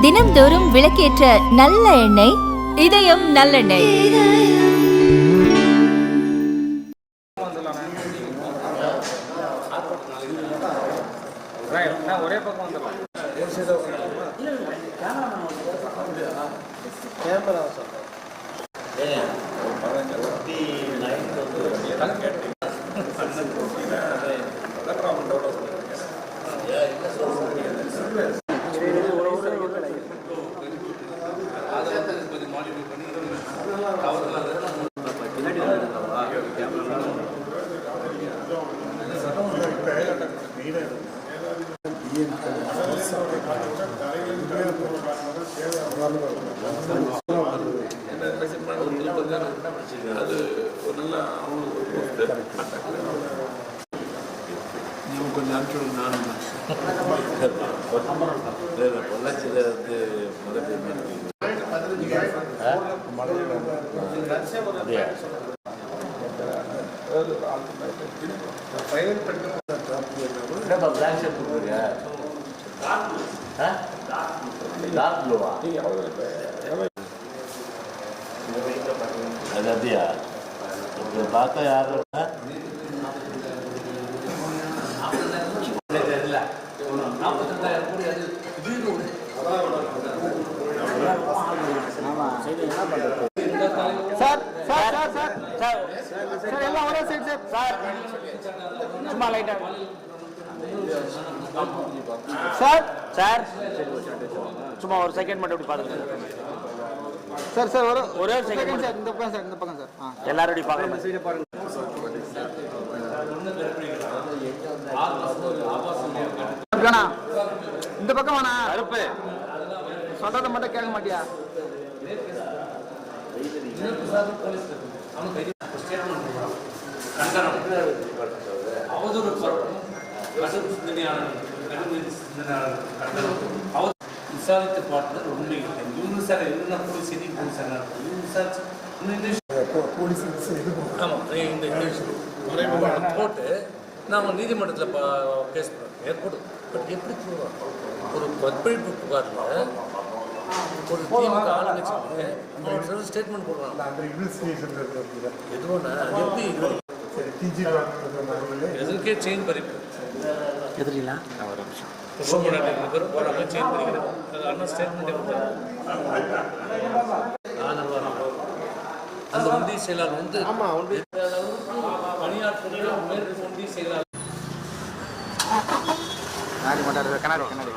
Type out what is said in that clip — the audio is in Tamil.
தினம்தோறும் விளக்கேற்ற நல்ல எண்ணெய் இதயம் நல்லெண்ணெய். ஒரே பக்கம் வந்துடலாம். அது ஒரு நல்ல நீங்கள் கொஞ்சம் அனுப்பிச்சு நானும் பொள்ளாச்சியில் வந்து அது அப்படியா பார்த்தா யாரும் sir sir sir sir sir sir எல்லாம் ஒரே சைடு சார் சார் சும்மா லைட்டா சார் சார் சும்மா ஒரு செகண்ட் மட்டும் இப்படி பாருங்க சார் சார் ஒரே ஒரு செகண்ட் சார். இந்த பக்கம் சார், இந்த பக்கம் சார். எல்லாரும் இப்படி பார்க்கலாம். சைடு பாருங்க. இந்த பக்கம் வேணா அறுப்பு சொல்றத மட்டும் கேட்க மாட்டியா? விசாரித்த பாட்டில் உண்மை இவங்க சார் என்ன போலீஸ் ஆமாம் இந்த போட்டு நாம் நீதிமன்றத்தில் கேஸ் பண்ணுறோம் ஏற்படும். பட் எப்படி போடுறோம்? ஒரு வற்பழிப்பு புகாரில் ஒரு திமுக ஆளுங்கட்சிக்கு அவன் ஸ்டேட்மெண்ட் போடுறான். எதுவும் எப்படி எதற்கே செயின் பறிப்பு எதிரிங்களா போகிறாங்க செயின் பறிக்கிறது. அண்ணா ஸ்டேட்மெண்ட்டே கொடுத்தாரு. அந்த ஒன்றிய செயலாளர் வந்து பணியாற்றுகிற ஒன்றிய செயலாளர் கண்ணாடி கண்ணாடி